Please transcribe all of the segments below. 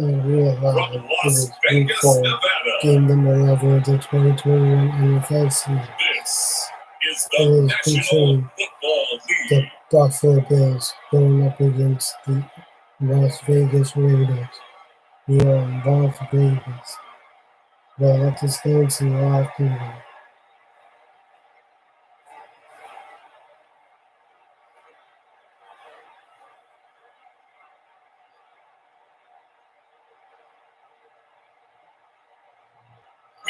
and realized From it Las was week Vegas, 4, Nevada, game number 11 of the 2021 NFL season. this is It the is National featuring Football the League. Buffalo Bills going up against the Las Vegas Raiders. We are in Las Vegas, but at the Stanley Live Kingdom.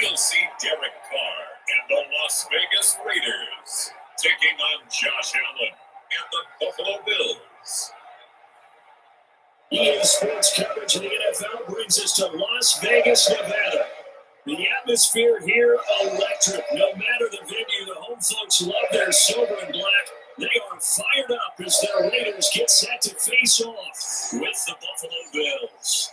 We'll see Derek Carr and the Las Vegas Raiders taking on Josh Allen and the Buffalo Bills. EA Sports coverage of the NFL brings us to Las Vegas, Nevada. The atmosphere here electric. No matter the venue, the home folks love their silver and black. They are fired up as their Raiders get set to face off with the Buffalo Bills.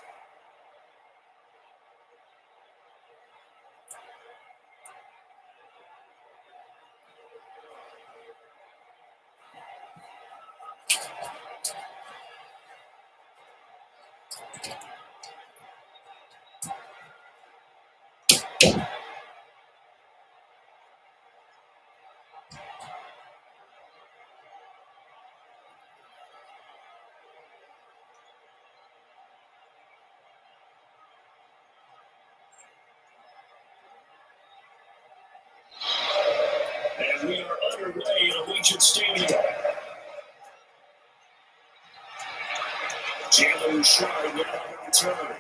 And we are underway at Allegiant Stadium. Jalen Richard now on return.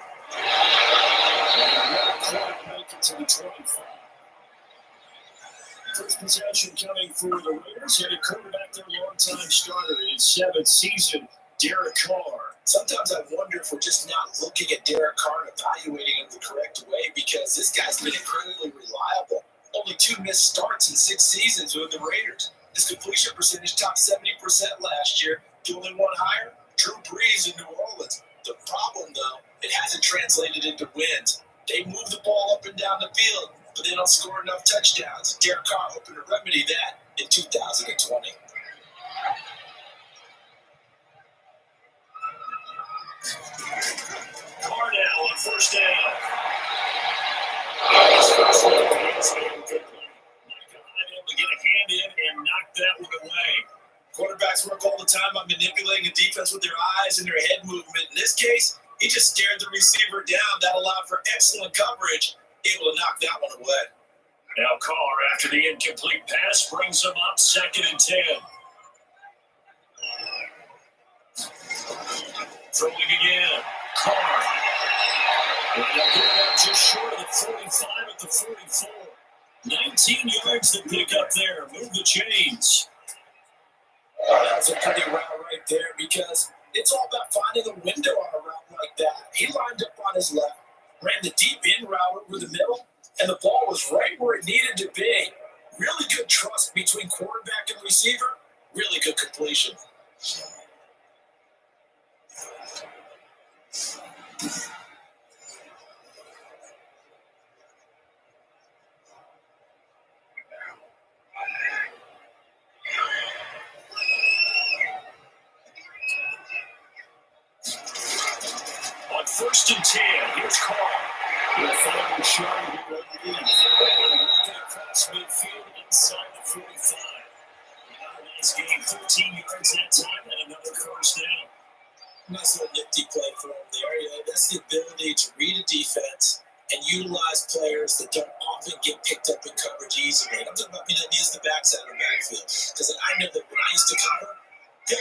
And not quite make it to the 25. First possession coming for the Raiders, and a quarterback, their longtime starter in his 7th season, Derek Carr. Sometimes I wonder if we're just not looking at Derek Carr and evaluating him the correct way, because this guy's been incredibly reliable. Only 2 missed starts in 6 seasons with the Raiders. His completion percentage topped 70% last year. The only one higher, Drew Brees in New Orleans. The problem, though, it hasn't translated into wins. They move the ball up and down the field, but they don't score enough touchdowns. Derek Carr hoping to remedy that in 2020. Carr now on first down. His first one against him quickly. Micah Hyde able to get a hand in and knock that one away. Quarterbacks work all the time on manipulating a defense with their eyes and their head movement. In this case, he just stared the receiver down. That allowed for excellent coverage, able to knock that one away. Now Carr, after the incomplete pass, brings him up 2nd and 10. Throwing again. Carr. And they'll get it out just short of the 45 at the 44. 19 yards to pick up there. Move the chains. That was a pretty route right there, because it's all about finding a window on a route like that. He lined up on his left, ran the deep in route over the middle, and the ball was right where it needed to be. Really good trust between quarterback and receiver. Really good completion. On 1st and 10, here's Carr. He'll find Richard underneath. Working across midfield inside the 45. Nice game, 13 yards that time, and another first down. Nice little nifty play for him there. You know, that's the ability to read a defense and utilize players that don't often get picked up in coverage easily. I'm talking about me that needs the backside of the backfield, because I know that when I used to cover, he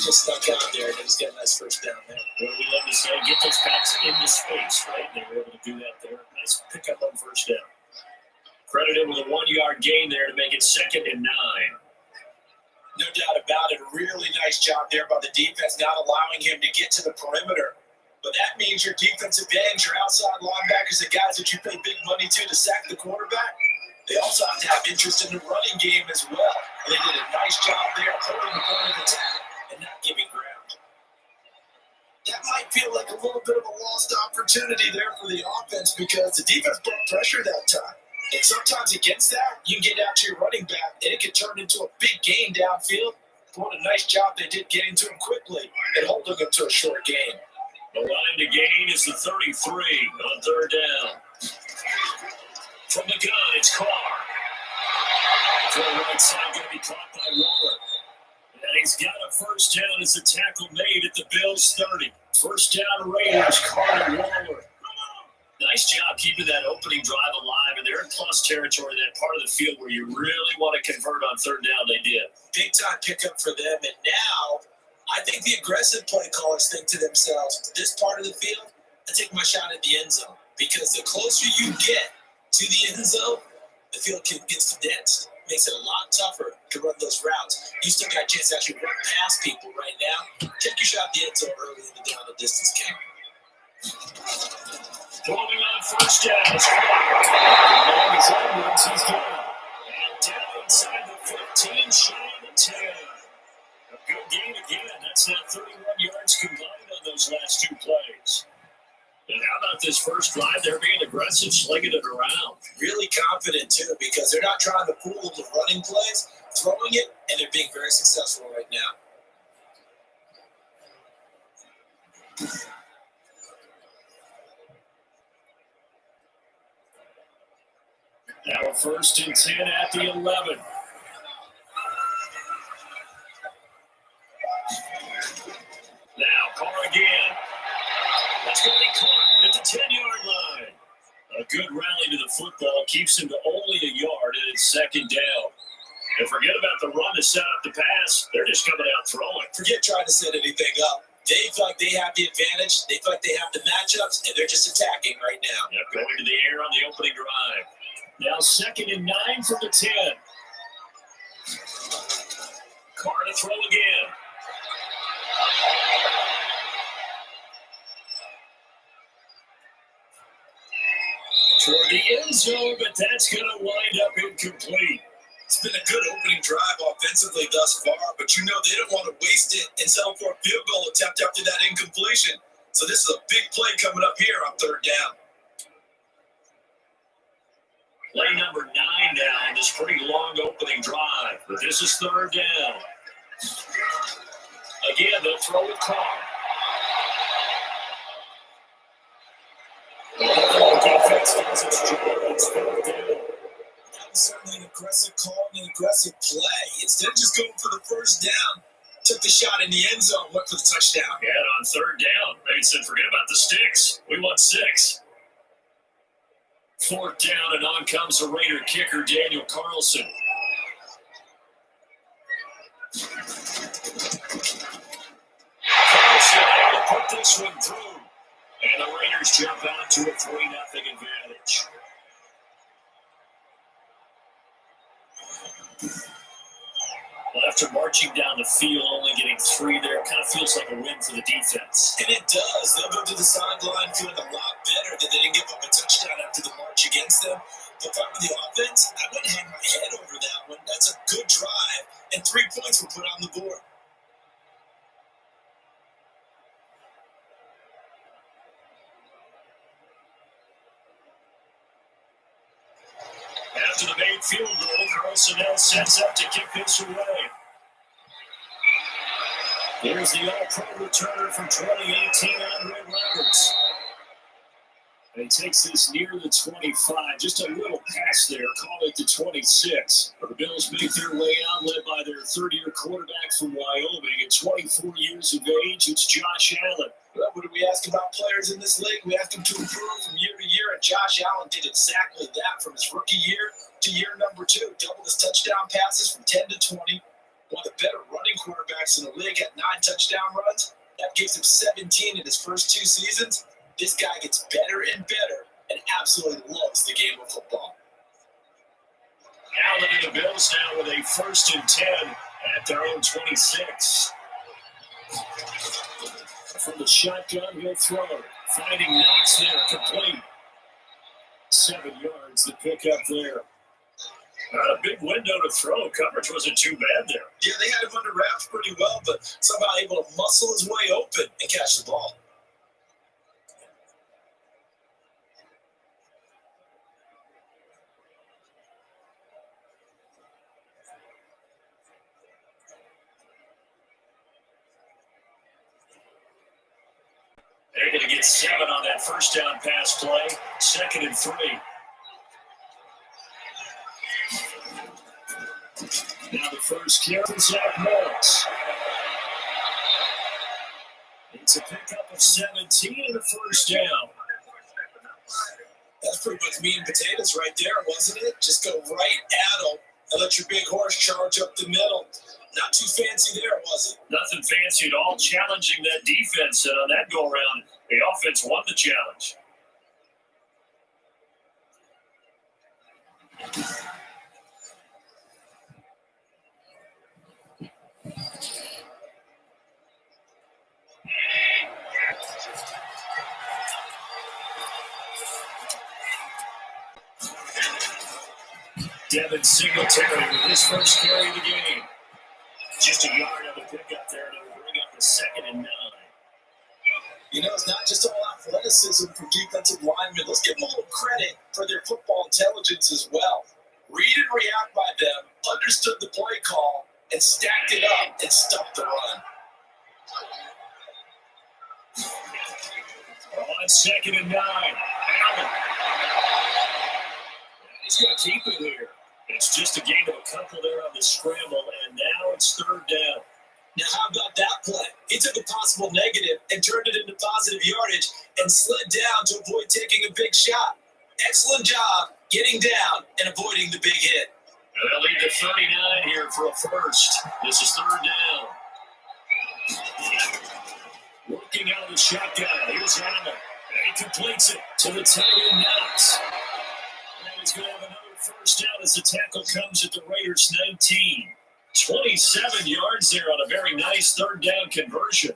just stuck out there and he's got a nice first down there. Well, we love to say, get those backs into space, right? They were able to do that there. Nice pickup on first down. Credited with a 1-yard gain there to make it 2nd and 9. No doubt about it. Really nice job there by the defense, not allowing him to get to the perimeter. But that means your defensive ends, your outside linebackers, the guys that you pay big money to sack the quarterback, they also have to have interest in the running game as well. And they did a nice job there holding the point of attack and not giving ground. That might feel like a little bit of a lost opportunity there for the offense, because the defense brought pressure that time. And sometimes against that, you can get out to your running back, and it can turn into a big gain downfield. What a nice job they did getting to him quickly and holding him to a short gain. The line to gain is the 33 on third down. From the gun, it's Carr. To the right side, going to be caught by Waller. And he's got a first down as the tackle made at the Bills' 30. First down Raiders, Carr to Waller. Nice job keeping that opening drive alive, and they're in plus territory, that part of the field where you really want to convert on third down. They did. Big time pickup for them, and now I think the aggressive play callers think to themselves, this part of the field, I take my shot at the end zone, because the closer you get to the end zone, the field gets condensed. Makes it a lot tougher to run those routes. You still got a chance to actually run past people right now. Take your shot at the end zone early in the down and distance count. Throwing on first down. Long as Edwards, he's gone. And down inside the 15, shy of the 10. A good game again. That's now 31 yards combined on those last two plays. And how about this first drive? They're being aggressive, slinging it around. Really confident, too, because they're not trying to fool the running plays, throwing it, and they're being very successful right now. Now a first and 10 at the 11. Now Carr again. That's going to be caught at the 10-yard line. A good rally to the football keeps him to only a yard, and it's second down. And forget about the run to set up the pass. They're just coming out throwing. Forget trying to set anything up. They feel like they have the advantage. They feel like they have the matchups, and they're just attacking right now. Yep, going to the air on the opening drive. Now second and 9 from the 10. Carr to throw again. Toward the end zone, but that's going to wind up incomplete. It's been a good opening drive offensively thus far, but you know they don't want to waste it and settle for a field goal attempt after that incompletion. So this is a big play coming up here on third down. Play number 9 now on this pretty long opening drive, but this is third down. Again, they'll throw with Carr. Defense does its job. It's third down. That was certainly an aggressive call and an aggressive play. Instead of just going for the first down, took the shot in the end zone, went for the touchdown. Yeah, on third down, they said, forget about the sticks. We want 6. Fourth down, and on comes the Raider kicker, Daniel Carlson. Carlson able to put this one through. And the Raiders jump out to a 3-0 advantage. Well, after marching down the field, only getting 3 there, kind of feels like a win for the defense. And it does. They'll go to the sideline feeling a lot better that they didn't give up a touchdown after the march against them. But for the offense, I wouldn't hang my head over that one. That's a good drive, and 3 points were put on the board. After the made field goal, Carlson now sets up to kick this away. Here's the all-pro returner from 2018, Andre Roberts. And he takes this near the 25, just a little pass there, call it the 26. But the Bills make their way out, led by their third-year quarterback from Wyoming. At 24 years of age, it's Josh Allen. Well, what do we ask about players in this league? We ask them to improve from year to year, and Josh Allen did exactly that from his rookie year to year number 2. Doubled his touchdown passes from 10 to 20. One of the better running quarterbacks in the league at 9 touchdown runs. That gives him 17 in his first 2 seasons. This guy gets better and better and absolutely loves the game of football. Allen and the Bills now with a first and 10 at their own 26. From the shotgun, he'll throw. Finding Knox there, complete. 7 yards, the pickup there. A big window to throw. Coverage wasn't too bad there. Yeah, they had him under wraps pretty well, but somehow able to muscle his way open and catch the ball. They're going to get 7 on that first down pass play. 2nd and 3. Now the first carry for Zach Morris. It's a pickup of 17 and a first down. That's pretty much meat and potatoes right there, wasn't it? Just go right at them and let your big horse charge up the middle. Not too fancy there, was it? Nothing fancy at all. Challenging that defense on that go-around. The offense won the challenge. Devin Singletary with his first carry of the game. Just a yard on the pickup there to bring up the 2nd and 9. You know, it's not just all athleticism from defensive linemen. Let's give them a little credit for their football intelligence as well. Read and react by them, understood the play call, and stacked it up and stopped the run. On 2nd and 9. Allen. He's going to keep it here. It's just a gain of a couple there on the scramble, and now it's 3rd down. Now, how about that play? He took a possible negative and turned it into positive yardage and slid down to avoid taking a big shot. Excellent job getting down and avoiding the big hit. And they'll lead to 39 here for a first. This is 3rd down. Working out of the shotgun. Here's Allen. And he completes it to the tight end Knox. And he's going to have another first down as the tackle comes at the Raiders' 19. 27 yards there on a very nice 3rd down conversion.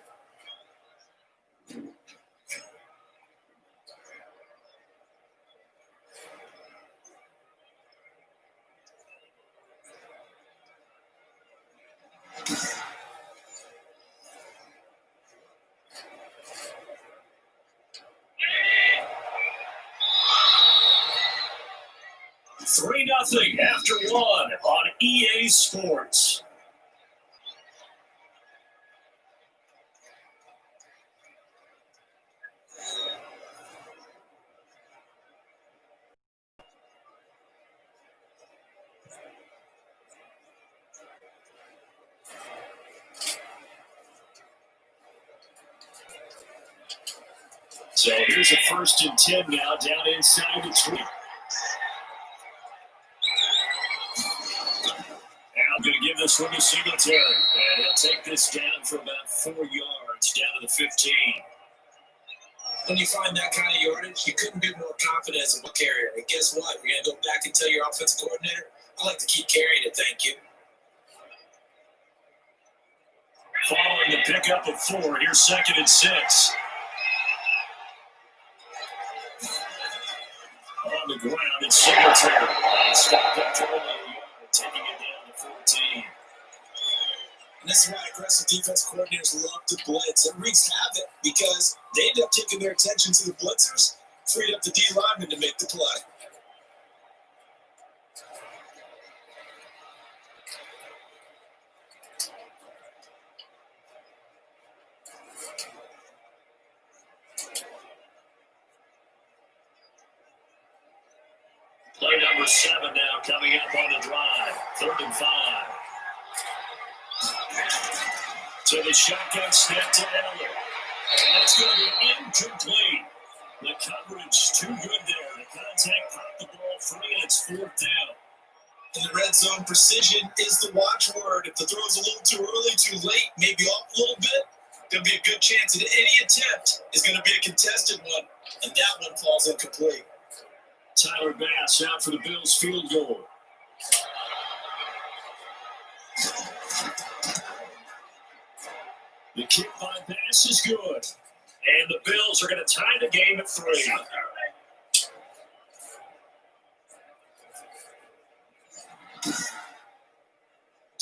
Three nothing after 1 on EA Sports. So here's a 1st and 10 now down inside the 20. I'm going to give this one to Singletary, and he'll take this down for about 4 yards, down to the 15. When you find that kind of yardage, you couldn't be more confident as a ball carrier. And guess what? You're going to go back and tell your offensive coordinator, I like to keep carrying it, thank you. Following the pickup of 4, here's 2nd and 6. On the ground, it's Singletary. Stopped after only a yard, taking it down to 14. And this is why aggressive defense coordinators love to blitz. It wreaks havoc because they end up taking their attention to the blitzers, freed up the D lineman to make the play. Play number 7 now coming up on the drive. 3rd and 5. To the shotgun snap to Elliott. And that's going to be incomplete. The coverage too good there. The contact popped the ball free, and it's 4th down. In the red zone, precision is the watchword. If the throw's a little too early, too late, maybe off a little bit, there'll be a good chance that any attempt is going to be a contested one, and that one falls incomplete. Tyler Bass out for the Bills field goal. The kick by Bass is good. And the Bills are going to tie the game at 3.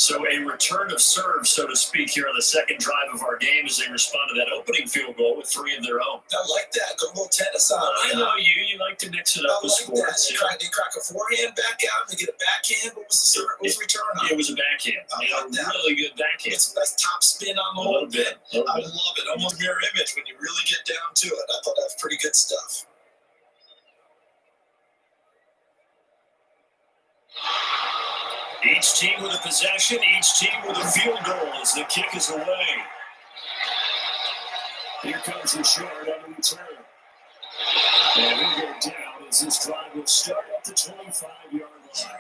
So a return of serve, so to speak, here on the second drive of our game as they respond to that opening field goal with 3 of their own. I like that. Go a little tennis on. I know you like to mix it up with sports. They crack a forehand back out and they get a backhand. What was the return on? It was a backhand. A really good backhand. It's a nice top spin on the whole bit. I love it. Almost mirror image when you really get down to it. I thought that was pretty good stuff. Each team with a possession, each team with a field goal as the kick is away. Here comes Richard on the return. And we go down as this drive will start at the 25-yard line.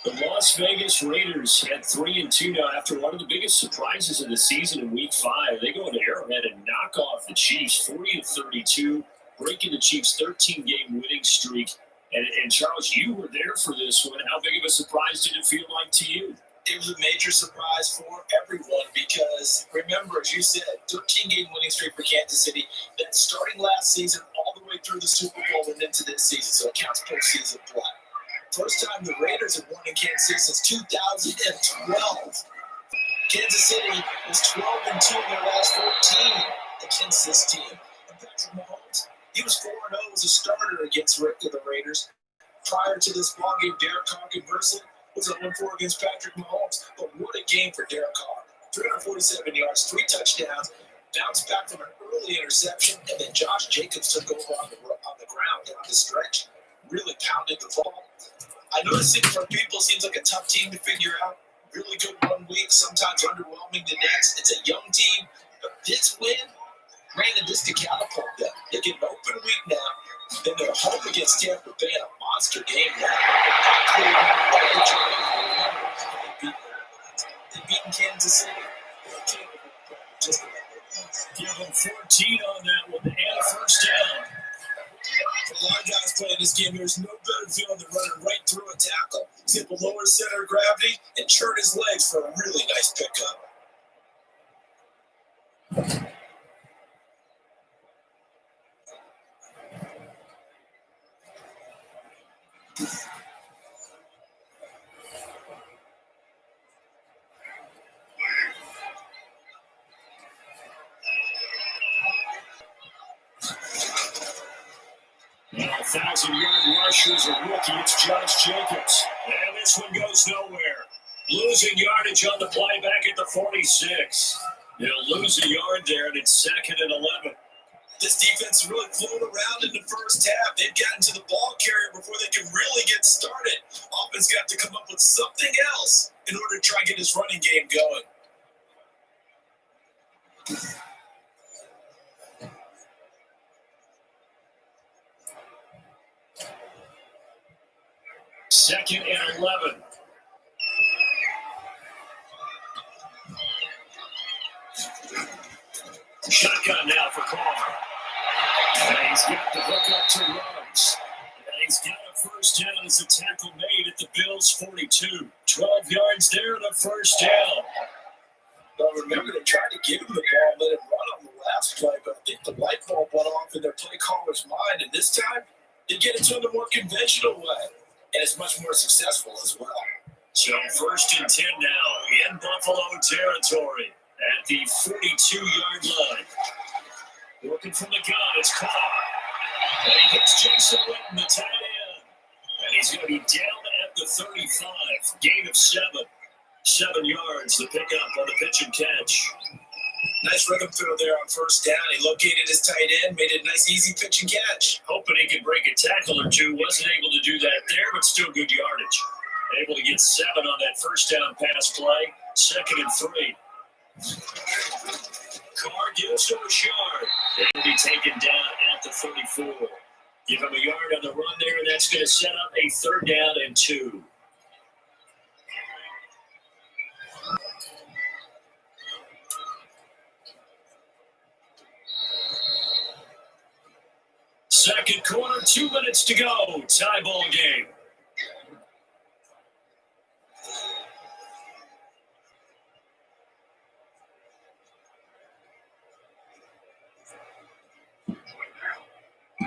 The Las Vegas Raiders had 3-2 now after one of the biggest surprises of the season in Week 5. They go into Arrowhead and knock off the Chiefs 40-32, breaking the Chiefs' 13-game winning streak. And Charles, you were there for this one. How big of a surprise did it feel like to you? It was a major surprise for everyone because, remember, as you said, 13-game winning streak for Kansas City. That's starting last season all the way through the Super Bowl and into this season, so it counts postseason play. First time the Raiders have won in Kansas City since 2012. Kansas City was 12-2 in their last 14 against this team. And Patrick Mahomes, he was 4-0 as a starter against the Raiders. Prior to this ballgame, Derek Carr conversely was 0-4 against Patrick Mahomes. But what a game for Derek Carr. 347 yards, 3 touchdowns, bounced back from an early interception, and then Josh Jacobs took over on the ground down the stretch, really pounded the ball. I know this for people seems like a tough team to figure out. Really good one week, sometimes underwhelming the next. It's a young team, but this win, granted, this to catapult them. They get an open week now. Then they're home against Tampa Bay in a monster game now. They've beaten Kansas City. Give them 14 on that one and a first down. For a lot of guys playing this game, there's no better feeling than running right through a tackle. Zip a lower center of gravity and churn his legs for a really nice pickup. Now, 1,000-yard rusher is a rookie. It's Josh Jacobs. And this one goes nowhere. Losing yardage on the play back at the 46. They'll lose a yard there, and it's 2nd and 11. This defense really flew around in the first half. They've gotten to the ball carrier before they can really get started. Offense got to come up with something else in order to try and get this running game going. Second and 11. Shotgun now for Carr. And he's got the hook up to Ruggs. And he's got a first down as a tackle made at the Bills' 42. 12 yards there and a first down. Well, remember, they tried to give him the ball, let him run on the last play, but I think the light bulb went off in their play caller's mind, and this time, they get it to him the more conventional way, and it's much more successful as well. So 1st and 10 now in Buffalo territory at the 42-yard line. Working from the gun, it's Carr. And he hits Jason Witten, the tight end. And he's going to be down at the 35. Gain of 7. 7 yards, the pickup on the pitch and catch. Nice rhythm throw there on first down. He located his tight end, made it a nice, easy pitch and catch. Hoping he could break a tackle or two. Wasn't able to do that there, but still good yardage. Able to get 7 on that first down pass play. 2nd and 3. Carr gives to Richard. They'll be taken down at the 34. Give him a yard on the run there, and that's going to set up a 3rd down and 2. Second quarter, 2 minutes to go. Tie ball game.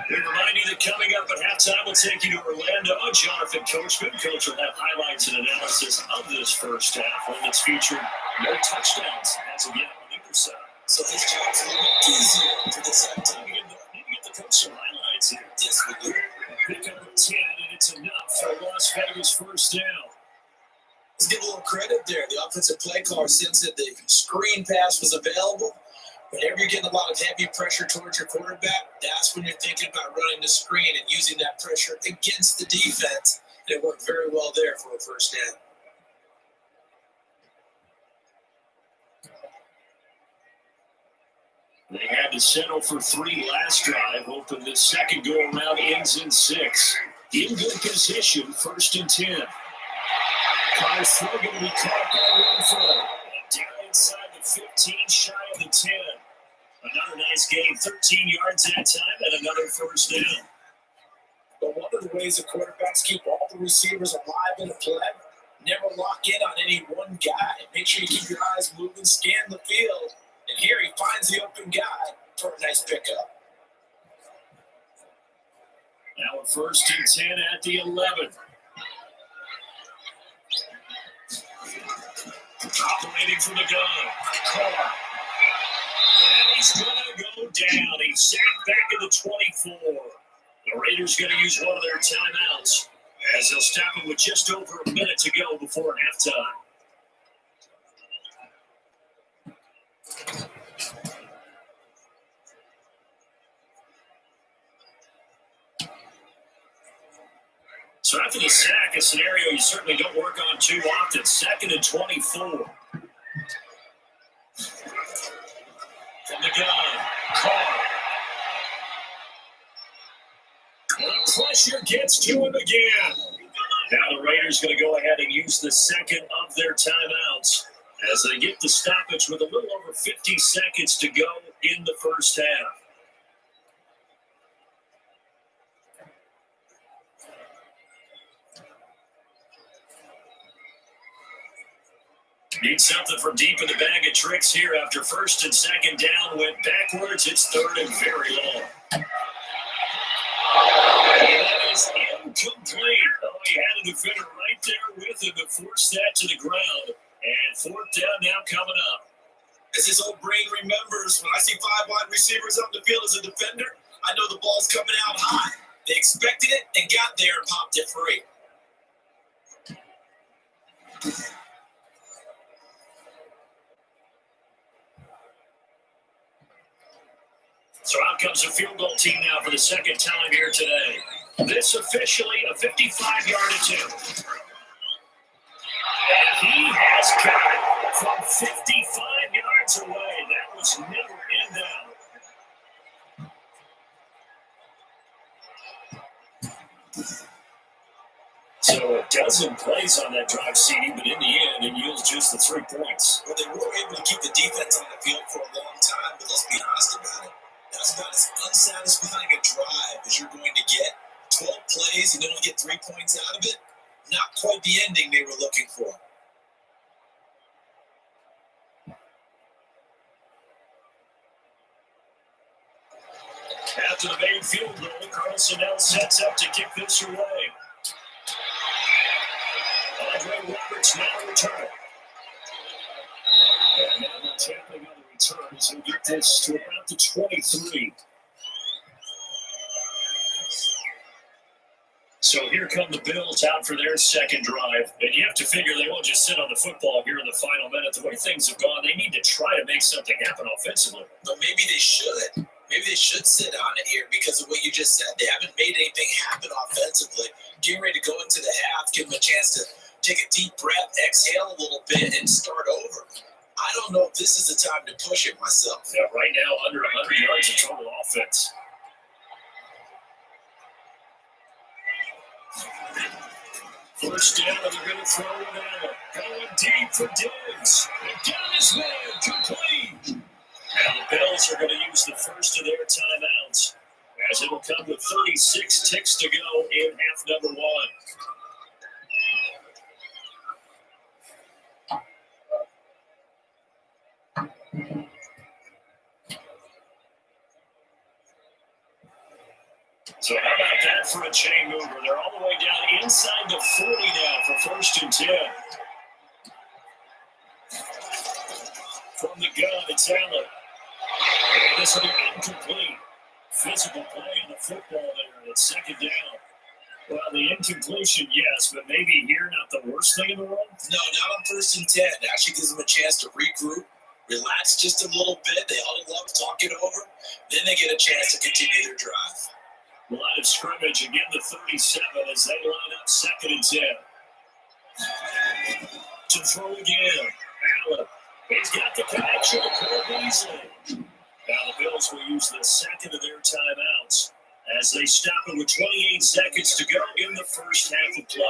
We remind you that coming up at halftime, we'll take you to Orlando. Jonathan Coachman. Coach will have highlights and analysis of this first half. One that's featured no touchdowns as of yet on either side. So his job's a little bit easier for this halftime. We need to get the coach some highlights here. Yes, we do. Pick up a 10, and it's enough for Las Vegas first down. Let's give a little credit there. The offensive play caller sensed that the screen pass was available. Whenever you're getting a lot of heavy pressure towards your quarterback, that's when you're thinking about running the screen and using that pressure against the defense. And it worked very well there for a first down. They had to settle for 3 last drive, hoping the second go-around ends in 6. In good position, 1st and 10. Carr still going to be caught by Renfro. And down inside the 15, shy of the 10. Another nice game, 13 yards that time, and another first down. But one of the ways the quarterbacks keep all the receivers alive in the play, never lock in on any one guy. Make sure you keep your eyes moving, scan the field. And here he finds the open guy for a nice pickup. Now a 1st and 10 at the 11. Operating from the gun. Carr. And he's going to go down. He's sacked back at the 24. The Raiders going to use one of their timeouts as they'll stop him with just over a minute to go before halftime. So after the sack, a scenario you certainly don't work on too often. 2nd and 24. From the gun, Carr. The pressure gets to him again. Now the Raiders going to go ahead and use the second of their timeouts as they get the stoppage with a little over 50 seconds to go in the first half. Need something from deep in the bag of tricks here after 1st and 2nd down. Went backwards. It's 3rd and very long. That is incomplete. Oh, he had a defender right there with him to force that to the ground. And 4th down now coming up. As his old brain remembers, when I see 5 wide receivers on the field as a defender, I know the ball's coming out high. They expected it and got there and popped it free. So out comes the field goal team now for the second time here today. This officially a 55-yard attempt. And he has got it from 55 yards away. That was never in doubt. So a dozen plays on that drive, CD, but in the end, it yields just the 3 points. Well, they were able to keep the defense on the field for a long time, but let's be honest about it. That's about as unsatisfying a drive as you're going to get. 12 plays and you only get 3 points out of it. Not quite the ending they were looking for. After the main field goal, Carlson now sets up to kick this away. Andre Roberts now returning. And now they're tackling on the return as he'll get this to about the 23. So here come the Bills out for their second drive. And you have to figure they won't just sit on the football here in the final minute. The way things have gone, they need to try to make something happen offensively. But maybe they should. Maybe they should sit on it here because of what you just said. They haven't made anything happen offensively. Getting ready to go into the half, give them a chance to take a deep breath, exhale a little bit, and start over. I don't know if this is the time to push it myself. Yeah, right now, under 100 yards of total offense. First down, and they're going to throw it out. Going deep for Diggs. And down his man, complete. And the Bills are going to use the first of their timeouts as it'll come with 36 ticks to go in half number 1. So how about that for a chain mover? They're all the way down inside the 40 now for 1st and 10. From the gun, it's Allen. And this will be incomplete. Physical play on the football there, and it's 2nd down. Well, the inconclusion, yes, but maybe here not the worst thing in the world? No, not on 1st and 10. It actually gives them a chance to regroup, relax just a little bit. They huddle up, talk it over. Then they get a chance to continue their drive. Line of scrimmage, again the 37 as they line up 2nd and 10. To throw again, Allen. He's got the connection to Cole Beasley. Now the Bills will use the 2nd of their timeouts as they stop it with 28 seconds to go in the first half of play.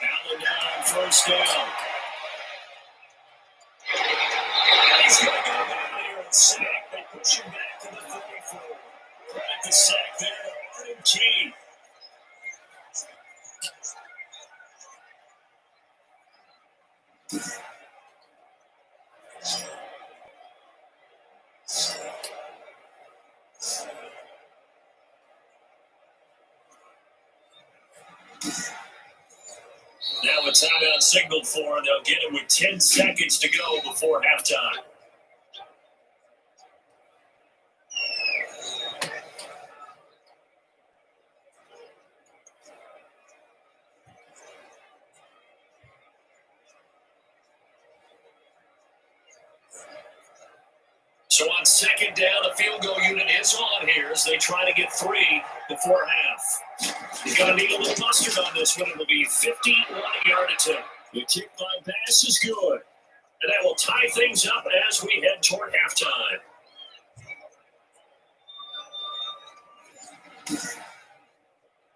Allen down, 1st down. He's going to go down here and sack. They push him back to the 34. Right at the sack there, Arden Key. Now a timeout signaled for, and they'll get it with 10 seconds to go before halftime. So on 2nd down, the field goal unit is on here as they try to get 3 before half. He's going to need a little mustard on this one. It'll be 51-yard attempt. The kick by pass is good. And that will tie things up as we head toward halftime.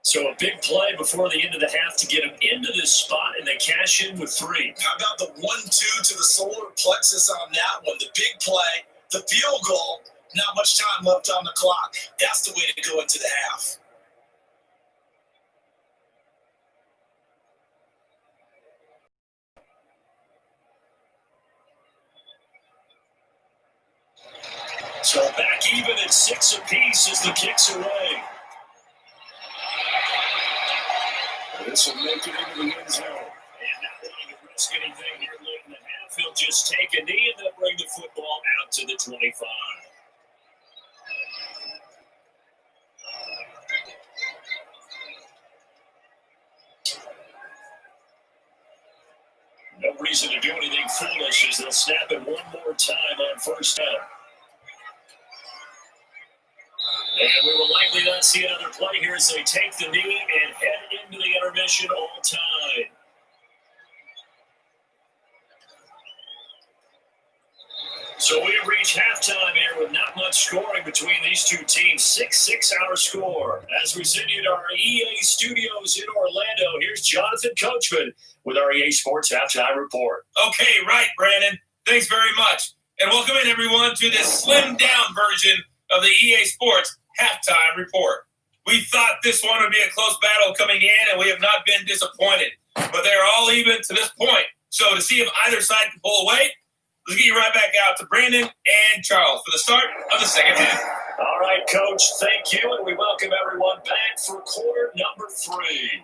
So a big play before the end of the half to get them into this spot, and they cash in with 3. How about the 1-2 to the solar plexus on that one? The big play, the field goal, not much time left on the clock. That's the way to go into the half. So back even at 6 apiece as the kick's away. This will make it into the end zone. And not wanting to risk anything here late in the half, he'll just take a knee and then bring the football out to the 25. No reason to do anything foolish as they'll snap it one more time on 1st down. And we will likely not see another play here as they take the knee and head into the intermission all time. So we have reached halftime here with not much scoring between these two teams. 6-6-hour score. As we send you to our EA studios in Orlando, here's Jonathan Coachman with our EA Sports Halftime Report. Okay, right, Brandon. Thanks very much. And welcome in, everyone, to this slimmed-down version of the EA Sports Halftime Report. We thought this one would be a close battle coming in, and we have not been disappointed. But they're all even to this point. So to see if either side can pull away, let's get you right back out to Brandon and Charles for the start of the second half. All right, Coach, thank you, and we welcome everyone back for quarter number 3.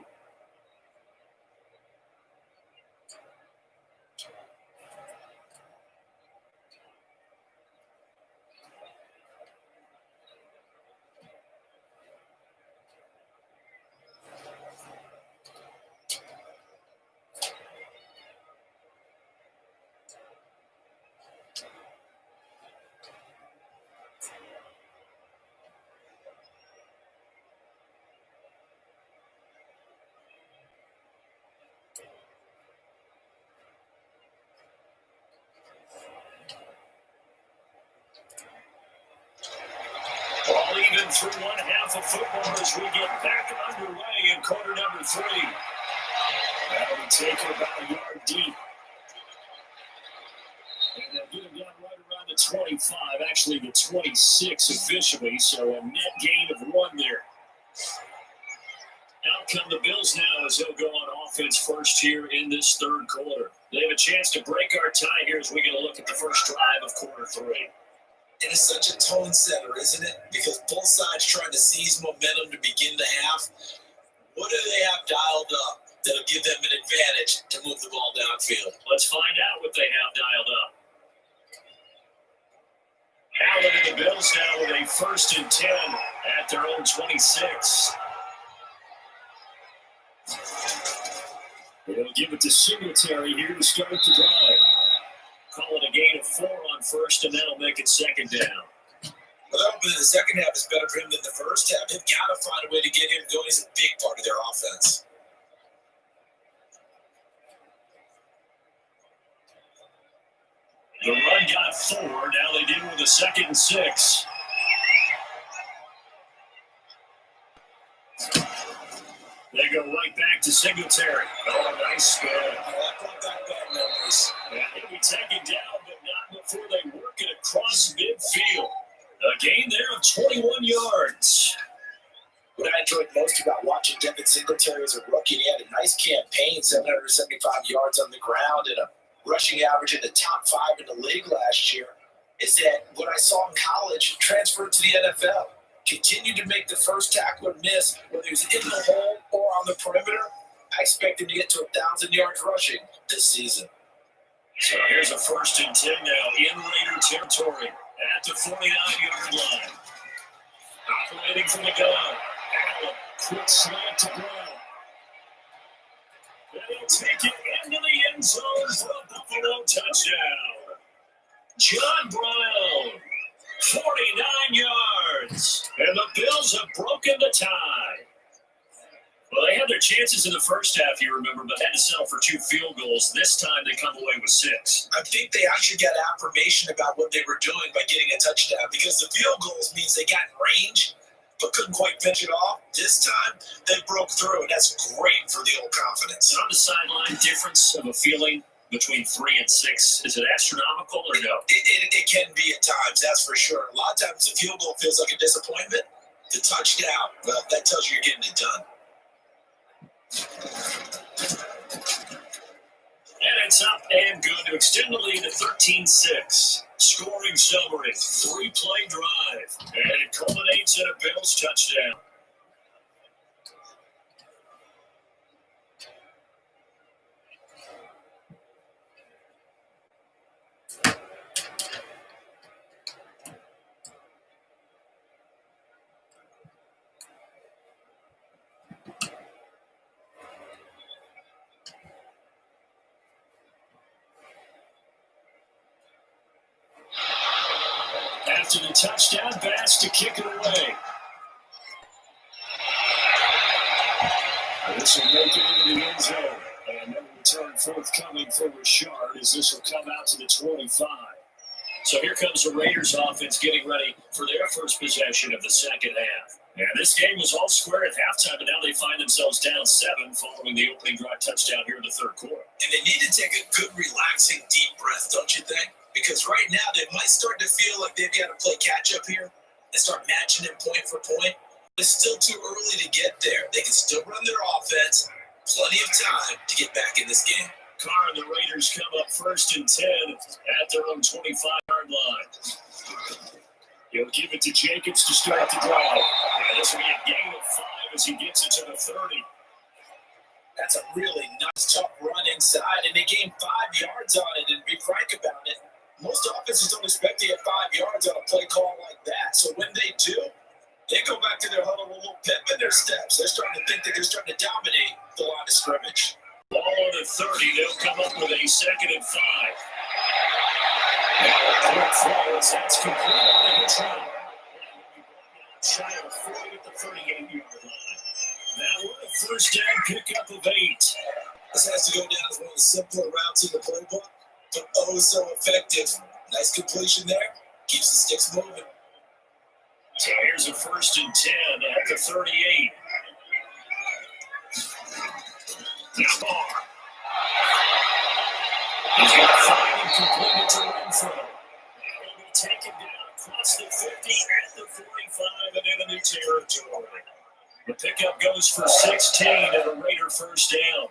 All even through one half of football as we get back underway in quarter number 3. That'll take her about a yard deep. And they'll get him down right around the the 25, actually the 26 officially, so a net gain of 1 there. Out come the Bills now as they'll go on offense first here in this third quarter. They have a chance to break our tie here as we get a look at the first drive of quarter 3. It is such a tone setter, isn't it? Because both sides trying to seize momentum to begin the half. What do they have dialed up that'll give them an advantage to move the ball downfield? Let's find out what they have dialed up. Allen and the Bills now with a 1st and 10 at their own 26. They'll give it to Singletary here to start the drive. Call it a gain of 4 on first, and that'll make it 2nd down. Well, the second half is better for him than the first half. They've got to find a way to get him going. He's a big part of their offense. The run got 4. Now they deal with a 2nd and 6. They go right back to Singletary. Oh, nice spin. And he'll be taken down, but not before they work it across midfield. A gain there of 21 yards. What I enjoyed most about watching Devin Singletary as a rookie, he had a nice campaign, 775 yards on the ground and a rushing average in the top 5 in the league last year, is that what I saw in college transferred to the NFL. Continued to make the first tackler miss, whether he was in the hole or on the perimeter. I expect him to get to 1,000 yards rushing this season. So here's a 1st and 10 now in Raider territory at the 49-yard line. Operating from the gun. Allen, quick slant to Brown. They'll take it into the end zone for a Buffalo touchdown. John Brown, 49 yards. And the Bills have broken the tie. Well, they had their chances in the first half, you remember, but had to settle for 2 field goals. This time they come away with 6. I think they actually got affirmation about what they were doing by getting a touchdown, because the field goals means they got in range but couldn't quite finish it off. This time they broke through, and that's great for the old confidence. On the sideline, difference of a feeling between 3 and 6, is it astronomical or no? It can be at times, that's for sure. A lot of times the field goal feels like a disappointment. The touchdown, well, that tells you you're getting it done. And it's up and good to extend the lead to 13-6. Scoring summary, 3-play drive, and it culminates in a Bills touchdown. After the touchdown, Bass to kick it away. This will make it into the end zone. And no return forthcoming for Richard as this will come out to the 25. So here comes the Raiders offense getting ready for their first possession of the second half. And this game was all square at halftime, but now they find themselves down 7 following the opening drive touchdown here in the third quarter. And they need to take a good, relaxing, deep breath, don't you think? Because right now they might start to feel like they've got to play catch-up here and start matching them point for point. It's still too early to get there. They can still run their offense. Plenty of time to get back in this game. Carr and the Raiders come up 1st and 10 at their own 25-yard line. He'll give it to Jacobs to start the drive. And this will be a gain of 5 as he gets it to the 30. That's a really nice, tough run inside, and they gained 5 yards on it. And be frank about it, most offenses don't expect to get 5 yards on a play call like that. So when they do, they go back to their huddle with a little pep in their steps. They're starting to think that they're starting to dominate the line of scrimmage. Ball on the 30. They'll come up with a 2nd and 5. Quick throw as that's complete on the try. Shy of 40 at the 38-yard line. Now we're a first down pickup of 8. This has to go down as one of the simpler routes in the playbook, but oh so effective. Nice completion there. Keeps the sticks moving. So here's a 1st and 10 at the 38. Now Barr. He's going to find and complete it to Renfro. taken down across the 50 at the 45 and into new territory. The pickup goes for 16 and a Raider first down.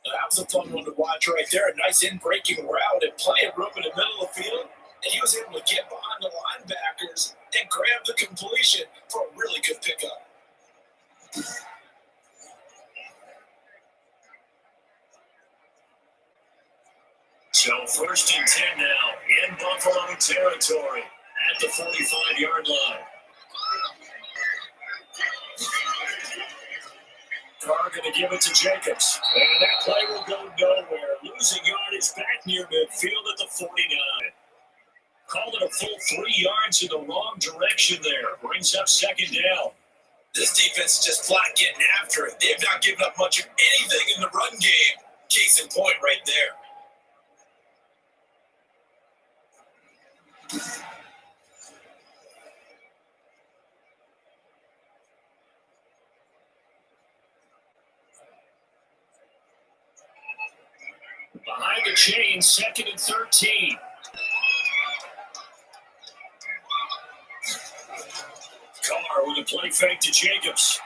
That was a fun one to watch right there. A nice in-breaking route and plenty of room in the middle of the field. And he was able to get behind the linebackers and grab the completion for a really good pickup. So first and 10 now in Buffalo territory at the 45-yard line. Carr going to give it to Jacobs. And that play will go nowhere. Losing yardage back near midfield at the 49. Called it a full 3 yards in the wrong direction there. Brings up second down. This defense is just flat getting after it. They've not given up much of anything in the run game. Case in point right there. Behind the chain, second and 13. Carr with a play fake to Jacobs.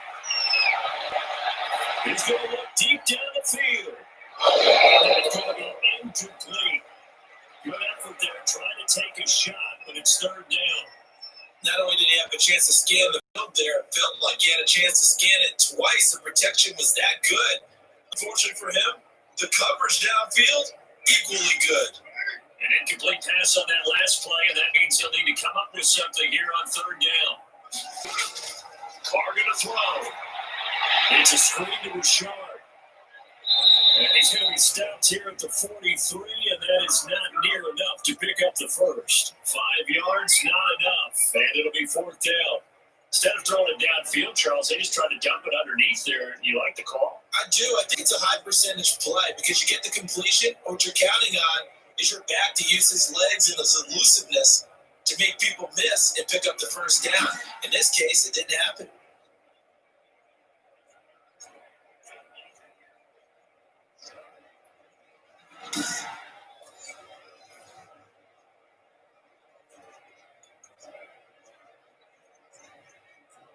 He's going to look deep down the field. That's going to be incomplete. Good effort there, trying to take a shot, but it's third down. Not only did he have a chance to scan the field there, it felt like he had a chance to scan it twice. The protection was that good. Unfortunately for him, the coverage downfield, equally good. An incomplete pass on that last play, and that means he'll need to come up with something here on third down. Carr going to throw. It's a screen to Richard. And he's going to be stopped here at the 43, and that is not near enough to pick up the first. 5 yards, not enough, and it'll be fourth down. Instead of throwing it downfield, Charles, they just tried to dump it underneath there. You like the call? I do. I think it's a high percentage play because you get the completion. What you're counting on is your back to use his legs and his elusiveness to make people miss and pick up the first down. In this case, it didn't happen.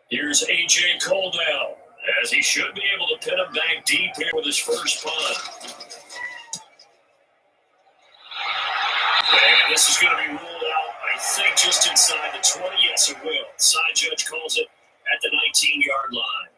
Here's A.J. Cole now, as he should be able to pin him back deep here with his first punt. And this is going to be ruled out, I think, just inside the 20. Yes, it will. Side judge calls it at the 19-yard line.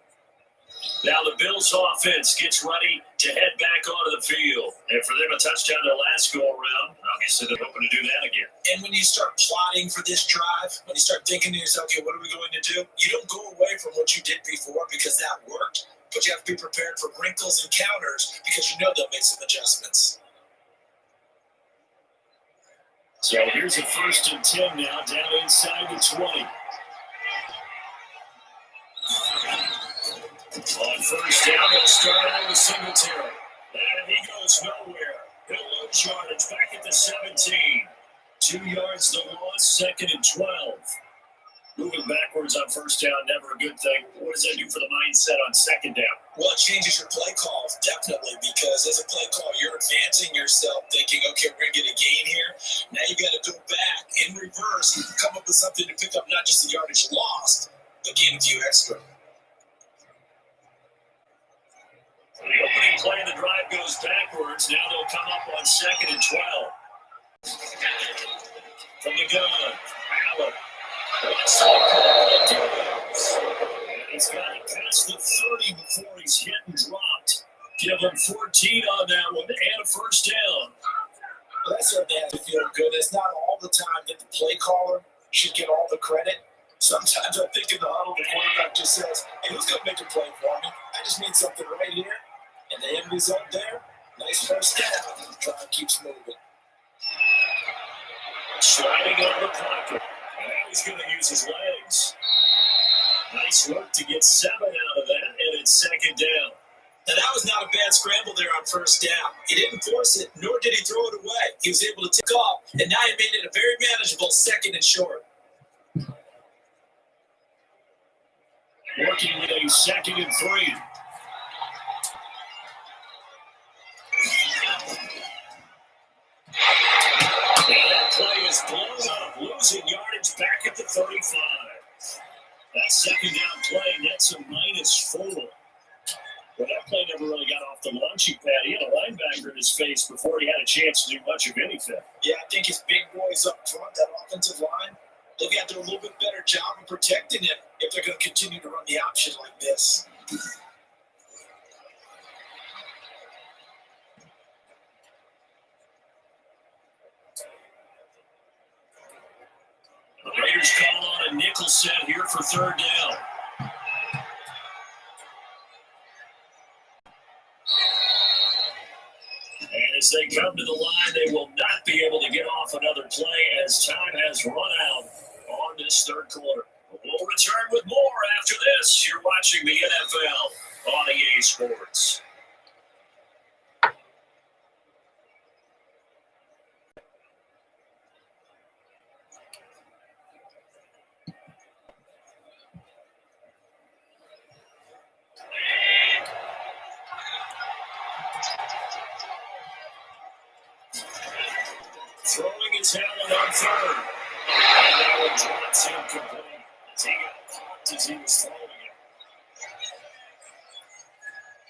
Now the Bills offense gets ready to head back onto the field. And for them, a touchdown their last go-around. Obviously, they're hoping to do that again. And when you start plotting for this drive, when you start thinking to yourself, okay, what are we going to do? You don't go away from what you did before because that worked. But you have to be prepared for wrinkles and counters because you know they'll make some adjustments. So here's a first and 10 now, down inside the 20. On first down, they'll start out with Singletary. And he goes nowhere. He'll lose yardage back at the 17. 2 yards the loss, second and 12. Moving backwards on first down, never a good thing. What does that do for the mindset on second down? Well, it changes your play call, definitely, because as a play call, you're advancing yourself, thinking, okay, we're going to get a gain here. Now you got to go back in reverse, come up with something to pick up not just the yardage lost, but gain a few extra. The opening play of the drive goes backwards. Now they'll come up on second and 12. From the gun, Allen. And he's got it past the 30 before he's hit and dropped. Give him 14 on that one and a first down. Well, that certainly has to feel good. It's not all the time that the play caller should get all the credit. Sometimes I think in the huddle, the quarterback just says, hey, who's going to make a play for me? I just need something right here. And the end result there, nice first down. The drive keeps moving. Sliding out of the pocket. And now he's going to use his legs. Nice work to get 7 out of that, and it's second down. Now, that was not a bad scramble there on first down. He didn't force it, nor did he throw it away. He was able to tick off, and now he made it a very manageable second and short. Working with a second and 3. And that play is blown up. 35. That second down play nets a -4. But that play never really got off the launching pad. He had a linebacker in his face before he had a chance to do much of anything. Yeah, I think his big boys up front, that offensive line, they've got to do a little bit better job of protecting him if they're going to continue to run the option like this. The Raiders call on a nickel set here for third down. And as they come to the line, they will not be able to get off another play as time has run out on this third quarter. We'll return with more after this. You're watching the NFL on EA Sports. Throwing his helmet on third. And that one drops incomplete as he got caught as he was throwing it.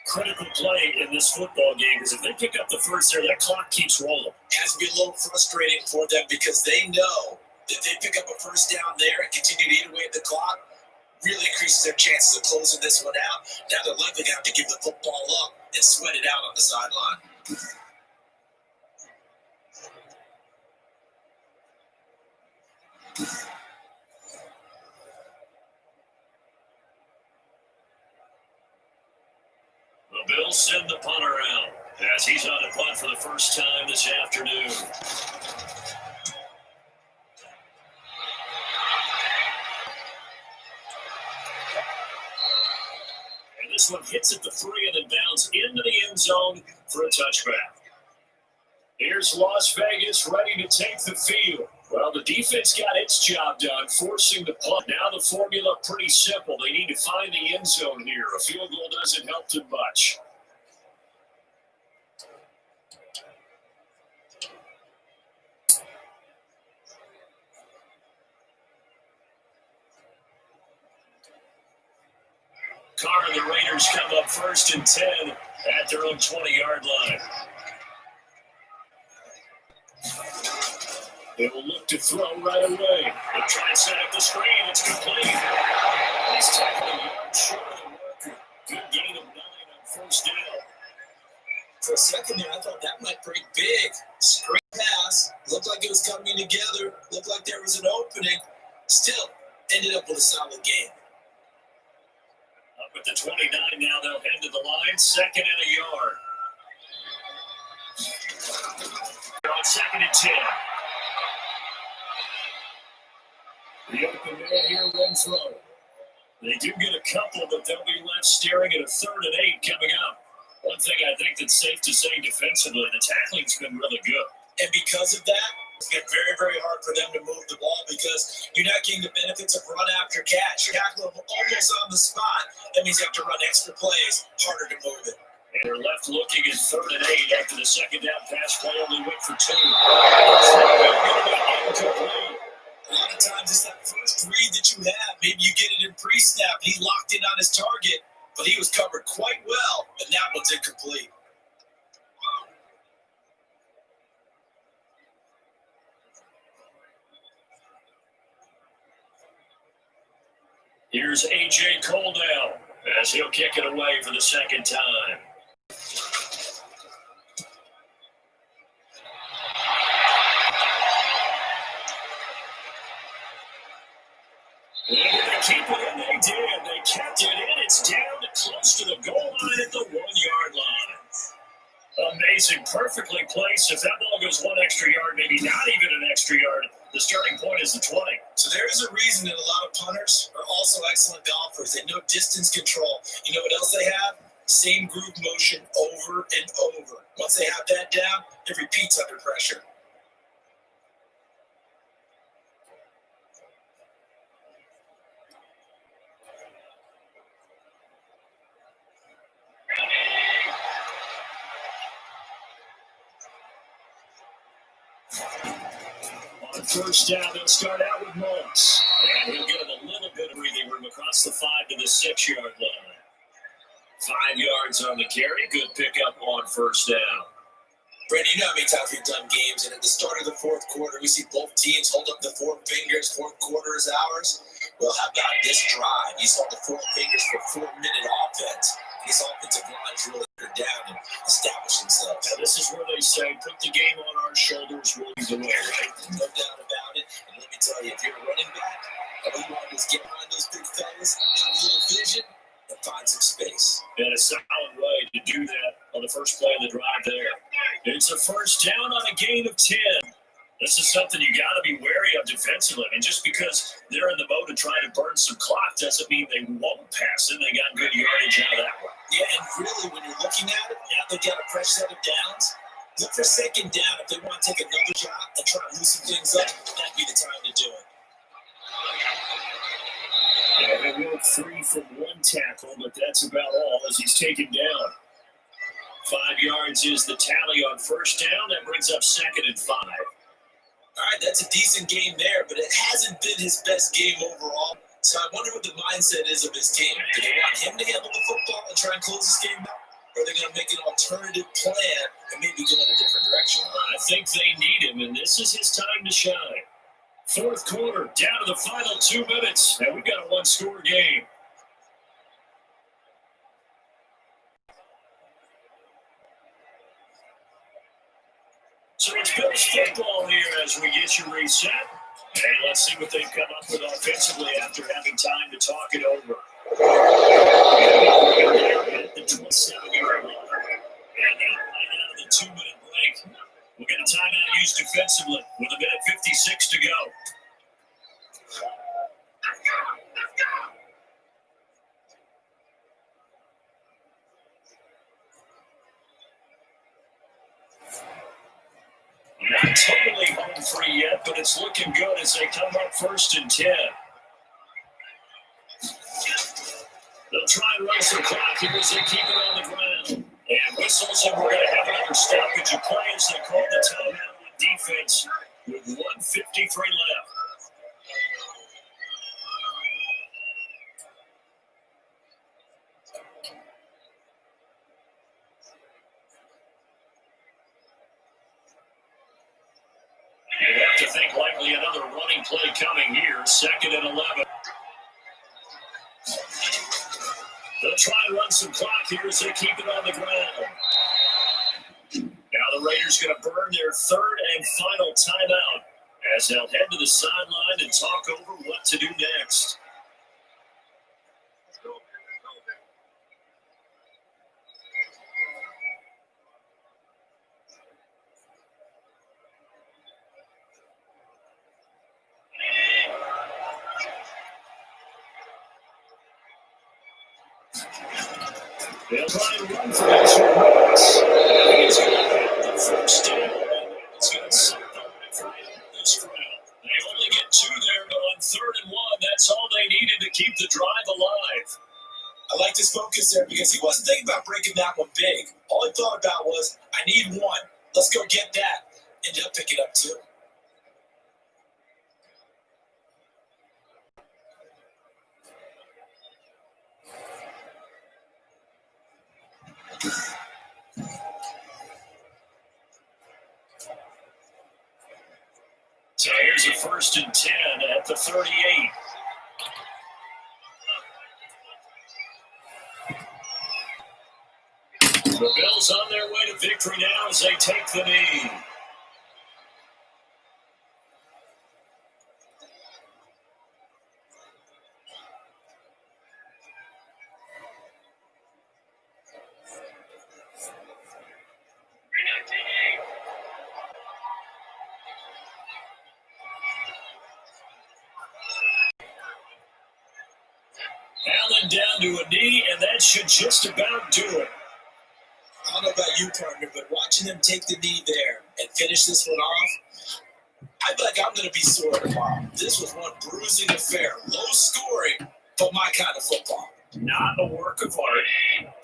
Critical play in this football game is if they pick up the first there, that clock keeps rolling. It has to be a little frustrating for them because they know that they pick up a first down there and continue to eat away at the clock, really increases their chances of closing this one out. Now they're likely going to have to give the football up and sweat it out on the sideline. The Bills send the punter out as he's on a punt for the first time this afternoon. And this one hits at the 3 and then bounds into the end zone for a touchback. Here's Las Vegas ready to take the field. Well, the defense got its job done, forcing the punt. Now the formula pretty simple. They need to find the end zone here. A field goal doesn't help them much. Carr and the Raiders come up 1st and 10 at their own 20-yard line. They will look to throw right away. They try and set up the screen. It's complete. He's tackled a yard short of the marker. Good gain of 9 on first down. For a second there, I thought that might break big. Screen pass. Looked like it was coming together. Looked like there was an opening. Still, ended up with a solid game. Up at the 29 now, they'll head to the line. 2nd and a yard. They're on 2nd and 10. The open man here, one throw. They do get a couple, but they'll be left staring at a 3rd and 8 coming up. One thing I think that's safe to say defensively, the tackling's been really good. And because of that, it's been very, very hard for them to move the ball because you're not getting the benefits of run after catch. You're tackling almost on the spot. That means you have to run extra plays, harder to move it. And they're left looking at 3rd and 8 after the second down pass play only went for 2. A lot of times it's that first read that you have. Maybe you get it in pre-snap. He locked in on his target, but he was covered quite well, and that one's incomplete. Here's A.J. Coldell as he'll kick it away for the second time. Keep it in, they did. They kept it in. It's down to close to the goal line at the 1-yard line. Amazing. Perfectly placed. If that ball goes 1 extra yard, maybe not even an extra yard, the starting point is the 20. So there is a reason that a lot of punters are also excellent golfers. They know distance control. You know what else they have? Same groove motion over and over. Once they have that down, it repeats under pressure. on first down. They'll start out with Moss. And he'll get him a little bit of breathing room across the 5 to the 6-yard line. 5 yards on the carry. Good pickup on first down. Brandon, you know how many times we've done games, and at the start of the fourth quarter, we see both teams hold up the 4 fingers. Fourth quarter is ours. Well, how about this drive? You saw the 4 fingers for 4-minute offense. This offensive line's really down and establish themselves. Now, this is where they say, put the game on our shoulders, we'll lead the way, right? No doubt about it. And let me tell you, if you're a running back, all you want is get behind those big fellas, have a little vision, and find some space. And a solid way to do that on the first play of the drive there. It's a first down on a gain of 10. This is something you got to be wary of defensively. And just because they're in the mode of trying to burn some clock doesn't mean they won't pass it. They got good yardage out of that one. Yeah, and really, when you're looking at it, now they got a fresh set of downs. Look for second down if they want to take another shot and try to loosen things up. That'd be the time to do it. Yeah, they go 3 from 1 tackle, but that's about all as he's taken down. 5 yards is the tally on first down. That brings up 2nd and 5. All right, that's a decent game there, but it hasn't been his best game overall. So I wonder what the mindset is of his team. Do they want him to handle the football and try and close this game out? Or are they going to make an alternative plan and maybe go in a different direction? I think they need him, and this is his time to shine. Fourth quarter, down to the final 2 minutes, and we've got a 1-score game. So it's Bills football here as we get you reset. And let's see what they've come up with offensively after having time to talk it over. At the 27-yard line. And right out of the 2-minute break. We'll get a timeout used defensively with a minute 56 to go. Not totally home free yet, but it's looking good as they come up 1st and 10. They'll try and run some clock here as they keep it on the ground. And whistles, and we're going to have another stoppage of play as they call the timeout on defense with 1:53 left. You have to think likely another running play coming here, 2nd and 11. They'll try and run some clock here as they keep it on the ground. Now the Raiders going to burn their 3rd and final timeout as they'll head to the sideline and talk over what to do next. They'll try and run for this one. He's going to get the first down. It's going to set the referee on this drive. They only get 2 there, but on 3rd and 1, that's all they needed to keep the drive alive. I like his focus there because he wasn't thinking about breaking that one big. All he thought about was, I need 1. Let's go get that. And he'll pick it up too. So here's a 1st and 10 at the 38. The Bills on their way to victory now as they take the knee. Allen down to a knee, and that should just about do it. I don't know about you, partner, but watching them take the knee there and finish this one off, I feel like I'm going to be sore tomorrow. This was one bruising affair. Low scoring, but my kind of football. Not a work of art,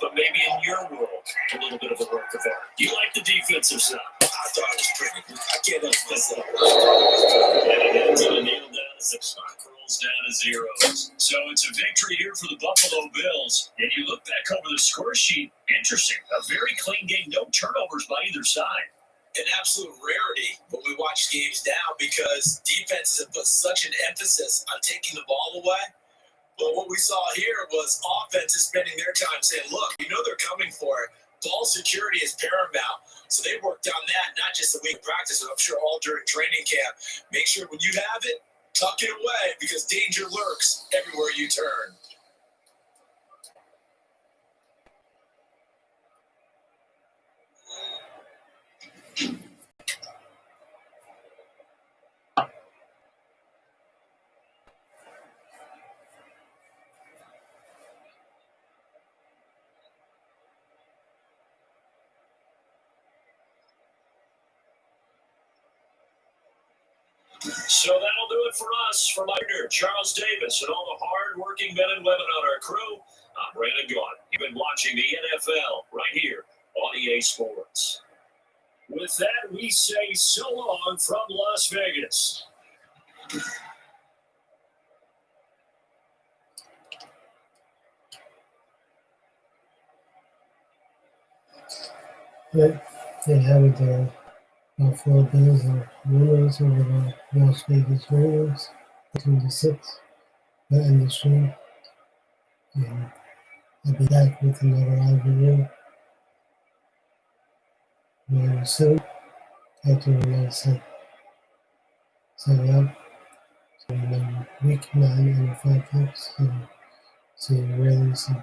but maybe in your world, a little bit of a work of art. You like the defensive side. I thought it was pretty good. I queda especial. And it ends in a kneel down as the clock rolls down to zeros. So it's a victory here for the Buffalo Bills. And you look back over the score sheet, interesting. A very clean game, no turnovers by either side. An absolute rarity when we watch games now because defenses have put such an emphasis on taking the ball away. But what we saw here was offenses spending their time saying, look, you know they're coming for it. Ball security is paramount. So they worked on that, not just a week of practice, but I'm sure all during training camp. Make sure when you have it, tuck it away because danger lurks everywhere you turn. So that'll do it for us. For my partner, Charles Davis, and all the hard-working men and women on our crew, I'm Brandon Gaudin. You've been watching the NFL right here on EA Sports. With that, we say so long from Las Vegas. But they have it there. Buffalo Bills are winners over the Las Vegas Raiders, 26 in the stream. And I'll be back with another live video very soon after we set up. So week 9 NFL picks. So see you really soon.